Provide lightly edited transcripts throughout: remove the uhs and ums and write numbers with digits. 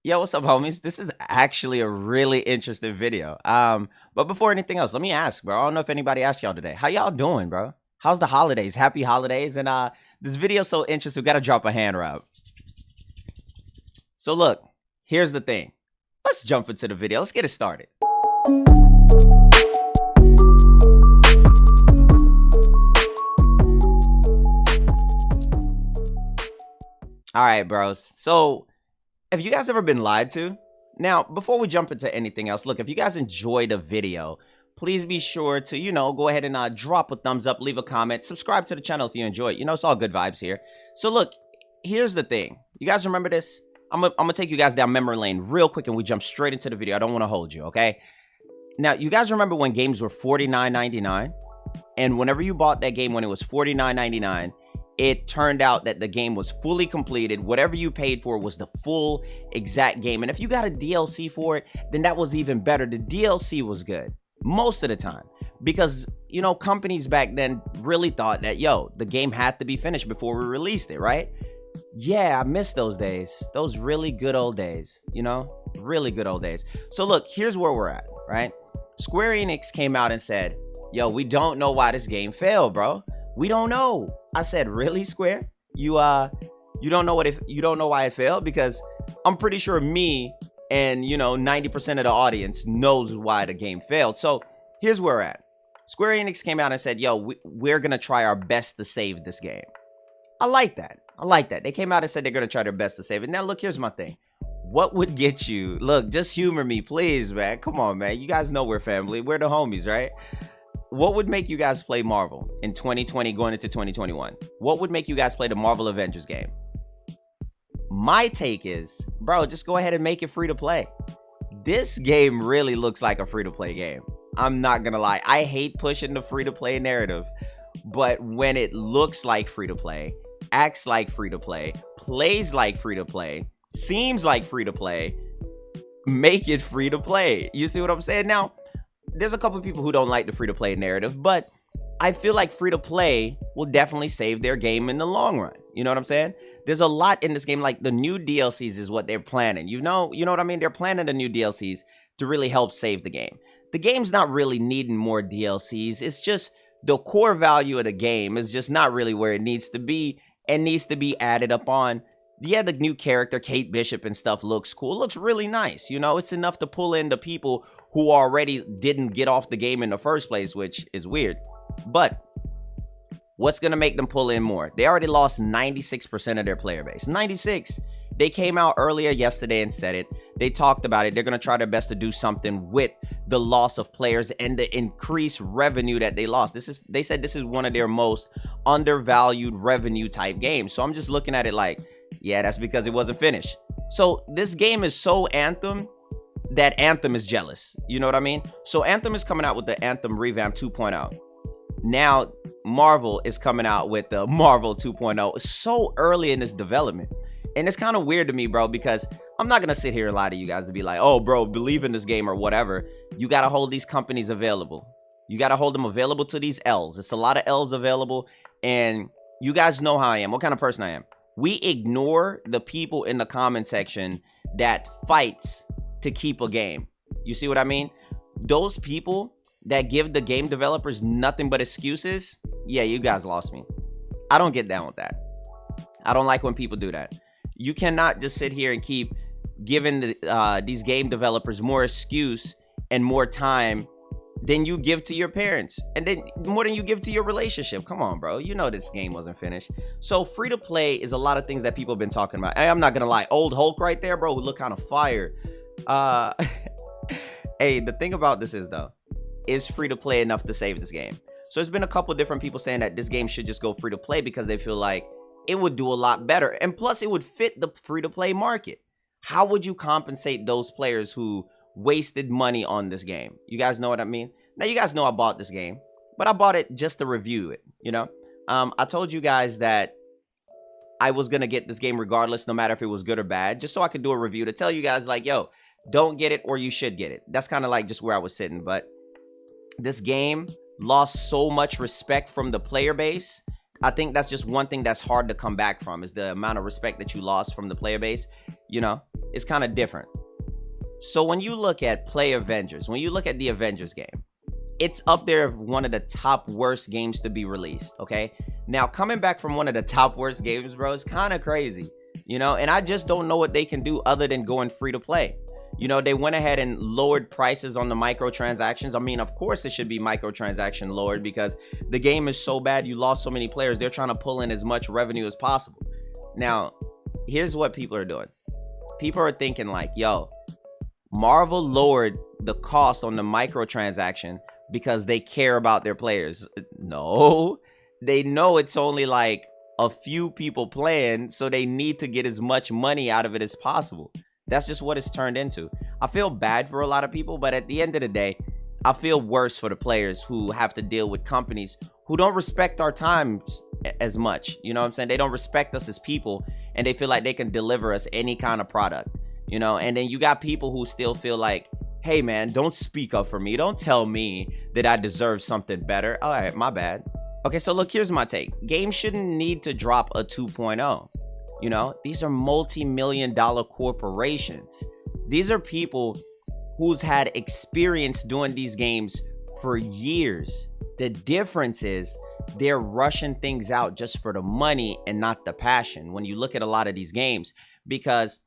Yo, what's up, homies? This is actually a really interesting video. But before anything else, let me ask, bro. I don't know if anybody asked y'all today. How y'all doing, bro? How's the holidays? Happy holidays. And this video's so interesting, we gotta drop a hand rub. So look, here's the thing. Let's jump into the video. Let's get it started. All right, bros. So have you guys ever been lied to? Now, before we jump into anything else, look, if you guys enjoyed the video, please be sure to, go ahead and drop a thumbs up, leave a comment, subscribe to the channel if you enjoy it. It's all good vibes here. So look, here's the thing. You guys remember this? I'm gonna take you guys down memory lane real quick and we jump straight into the video. I don't want to hold you, okay? Now, you guys remember when games were $49.99? And whenever you bought that game when it was $49.99, it turned out that the game was fully completed. Whatever you paid for was the full exact game. And if you got a DLC for it, then that was even better. The DLC was good most of the time because, companies back then really thought that, the game had to be finished before we released it, right? Yeah, I miss those days. Those really good old days, really good old days. So look, here's where we're at, right? Square Enix came out and said, we don't know why this game failed, bro. We don't know. I said, really, Square? You don't know you don't know why it failed? Because I'm pretty sure me and 90% of the audience knows why the game failed. So here's where we're at. Square Enix came out and said, we're gonna try our best to save this game. I like that. They came out and said they're gonna try their best to save it. Now look, here's my thing. What would get you? Look, just humor me, please, man. Come on, man. You guys know we're family. We're the homies, right? What would make you guys play Marvel in 2020 going into 2021? What would make you guys play the Marvel Avengers game? My take is, bro, just go ahead and make it free to play. This game really looks like a free to play game. I'm not gonna lie. I hate pushing the free to play narrative, but when it looks like free to play, acts like free to play, plays like free to play, seems like free to play, make it free to play. You see what I'm saying? Now, there's a couple of people who don't like the free-to-play narrative, but I feel like free-to-play will definitely save their game in the long run. You know what I'm saying? There's a lot in this game, like the new DLCs is what they're planning. You know what I mean? They're planning the new DLCs to really help save the game. The game's not really needing more DLCs. It's just the core value of the game is just not really where it needs to be and needs to be added upon. Yeah, the new character, Kate Bishop and stuff looks cool. It looks really nice. It's enough to pull in the people who already didn't get off the game in the first place, which is weird. But what's going to make them pull in more? They already lost 96% of their player base. 96. They came out earlier yesterday and said it. They talked about it. They're going to try their best to do something with the loss of players and the increased revenue that they lost. They said this is one of their most undervalued revenue type games. So I'm just looking at it like, yeah, that's because it wasn't finished. So this game is so Anthem that Anthem is jealous. You know what I mean? So Anthem is coming out with the Anthem Revamp 2.0. Now Marvel is coming out with the Marvel 2.0. It's so early in this development. And it's kind of weird to me, bro, because I'm not going to sit here and lie to you guys to be like, oh, bro, believe in this game or whatever. You got to hold these companies available. You got to hold them available to these L's. It's a lot of L's available. And you guys know how I am, what kind of person I am. We ignore the people in the comment section that fights to keep a game. You see what I mean? Those people that give the game developers nothing but excuses, yeah, you guys lost me. I don't get down with that. I don't like when people do that. You cannot just sit here and keep giving these game developers more excuse and more time than you give to your parents, and then more than you give to your relationship. Come on, bro. This game wasn't finished. So free to play is a lot of things that people have been talking about. Hey, I'm not gonna lie, old Hulk right there, bro, would look kind of fire. Hey, the thing about this is though, is free to play enough to save this game? So there's been a couple different people saying that this game should just go free to play because they feel like it would do a lot better, and plus it would fit the free to play market. How would you compensate those players who wasted money on this game? You guys know what I mean? Now, you guys know I bought this game, but I bought it just to review it, I told you guys that I was going to get this game regardless, no matter if it was good or bad, just so I could do a review to tell you guys like, don't get it or you should get it. That's kind of like just where I was sitting. But this game lost so much respect from the player base. I think that's just one thing that's hard to come back from, is the amount of respect that you lost from the player base. is kind of different. So when you look at Play Avengers, when you look at the Avengers game, it's up there of one of the top worst games to be released, okay? Now, coming back from one of the top worst games, bro, is kind of crazy, you know? And I just don't know what they can do other than going free to play. You know, they went ahead and lowered prices on the microtransactions. I mean, of course it should be microtransaction lowered because the game is so bad, you lost so many players. They're trying to pull in as much revenue as possible. Now, here's what people are doing. People are thinking like, yo, Marvel lowered the cost on the microtransaction because they care about their players. No, they know it's only like a few people playing, so they need to get as much money out of it as possible. That's just what it's turned into. I feel bad for a lot of people, but at the end of the day, I feel worse for the players who have to deal with companies who don't respect our times as much. You know what I'm saying? They don't respect us as people, and they feel like they can deliver us any kind of product, you know? And then you got people who still feel like, hey man, don't speak up for me. Don't tell me that I deserve something better. All right, my bad. Okay, so look, here's my take. Games shouldn't need to drop a 2.0. You know, these are multi-million-dollar corporations. These are people who's had experience doing these games for years. The difference is they're rushing things out just for the money and not the passion when you look at a lot of these games, because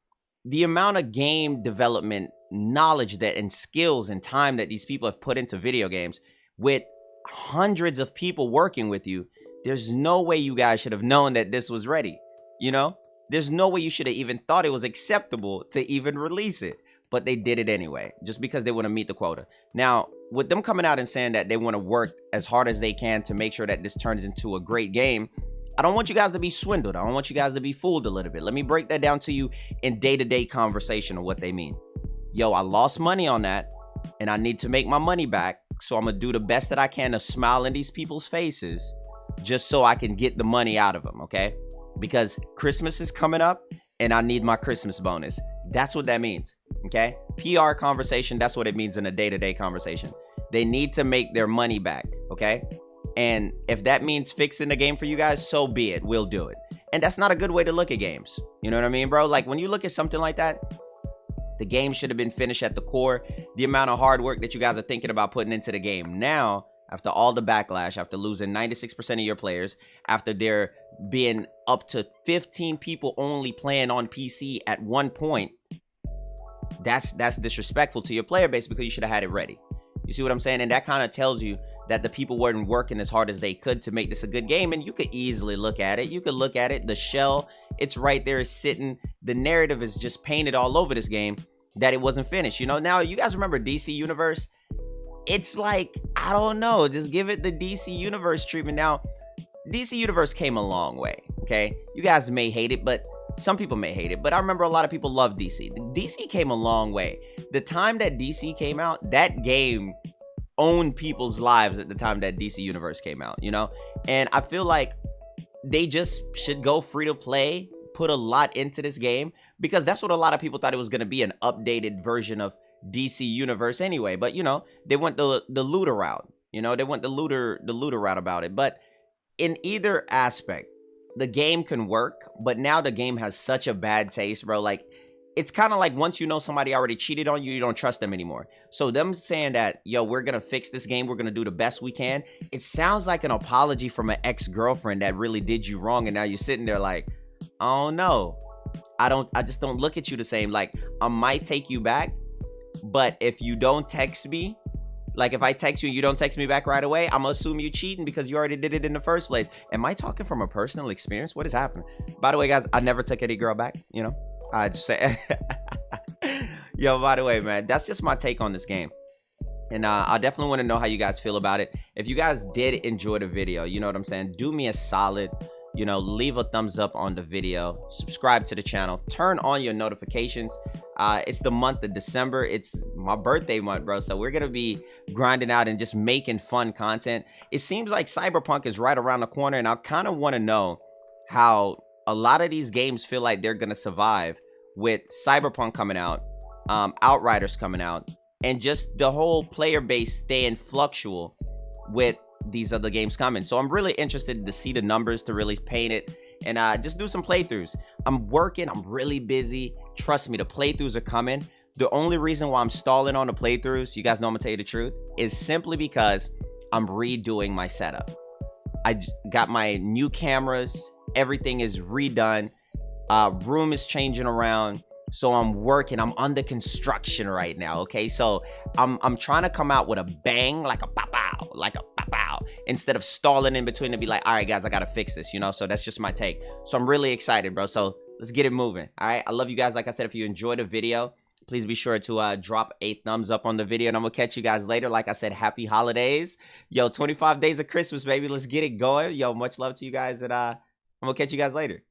the amount of game development knowledge that and skills and time that these people have put into video games with hundreds of people working with you, there's no way you guys should have known that this was ready. You know, there's no way you should have even thought it was acceptable to even release it, but they did it anyway, just because they want to meet the quota. Now, with them coming out and saying that they want to work as hard as they can to make sure that this turns into a great game, I don't want you guys to be swindled. I don't want you guys to be fooled a little bit. Let me break that down to you in day-to-day conversation of what they mean. Yo, I lost money on that and I need to make my money back. So I'm going to do the best that I can to smile in these people's faces just so I can get the money out of them, okay? Because Christmas is coming up and I need my Christmas bonus. That's what that means, okay? PR conversation, that's what it means in a day-to-day conversation. They need to make their money back, okay? And if that means fixing the game for you guys, so be it. We'll do it. And that's not a good way to look at games. You know what I mean, bro? Like when you look at something like that, the game should have been finished at the core. The amount of hard work that you guys are thinking about putting into the game now, after all the backlash, after losing 96% of your players, after there being up to 15 people only playing on PC at one point, that's disrespectful to your player base because you should have had it ready. You see what I'm saying? And that kind of tells you that the people weren't working as hard as they could to make this a good game. And you could easily look at it. You could look at it. The shell, it's right there, it's sitting. The narrative is just painted all over this game that it wasn't finished. You know, now you guys remember DC Universe? It's like, I don't know, just give it the DC Universe treatment. Now, DC Universe came a long way, okay? You guys may hate it, but some people may hate it, but I remember a lot of people love DC. DC came a long way. The time that DC came out, that game owned people's lives at the time that DC Universe came out, you know? And I feel like they just should go free to play, put a lot into this game, because that's what a lot of people thought it was going to be, an updated version of DC Universe anyway. But, you know, they went the looter route. You know, they went the looter route about it. But in either aspect, the game can work, but now the game has such a bad taste, bro. Like, it's kind of like once you know somebody already cheated on you, you don't trust them anymore. So them saying that, yo, we're going to fix this game, we're going to do the best we can, it sounds like an apology from an ex-girlfriend that really did you wrong, and now you're sitting there like, oh no, I just don't look at you the same. Like, I might take you back, but if you don't text me, like if I text you and you don't text me back right away, I'm gonna assume you're cheating because you already did it in the first place. Am I talking from a personal experience? What is happening? By the way, guys, I never took any girl back, you know? I just say, yo, by the way, man, that's just my take on this game. And I definitely want to know how you guys feel about it. If you guys did enjoy the video, you know what I'm saying? Do me a solid, you know, leave a thumbs up on the video, subscribe to the channel, turn on your notifications. It's the month of December. It's my birthday month, bro. So we're going to be grinding out and just making fun content. It seems like Cyberpunk is right around the corner, and I kind of want to know how a lot of these games feel like they're going to survive with Cyberpunk coming out, Outriders coming out, and just the whole player base staying fluctual with these other games coming. So I'm really interested to see the numbers to really paint it and just do some playthroughs. I'm working, I'm really busy trust me, the playthroughs are coming. The only reason why I'm stalling on the playthroughs, you guys know I'm gonna tell you the truth, is simply because I'm redoing my setup. I got my new cameras, everything is redone, room is changing around, so I'm working, I'm under construction right now, okay? So I'm trying to come out with a bang, like a pow, like a pow, instead of stalling in between and be like, all right, guys, I gotta fix this, you know? So that's just my take. So I'm really excited, bro. So let's get it moving, all right? I love you guys. Like I said, if you enjoyed the video, please be sure to drop a thumbs up on the video, and I'm gonna catch you guys later. Like I said, happy holidays. Yo, 25 days of Christmas, baby. Let's get it going. Yo, much love to you guys, and I'm gonna catch you guys later.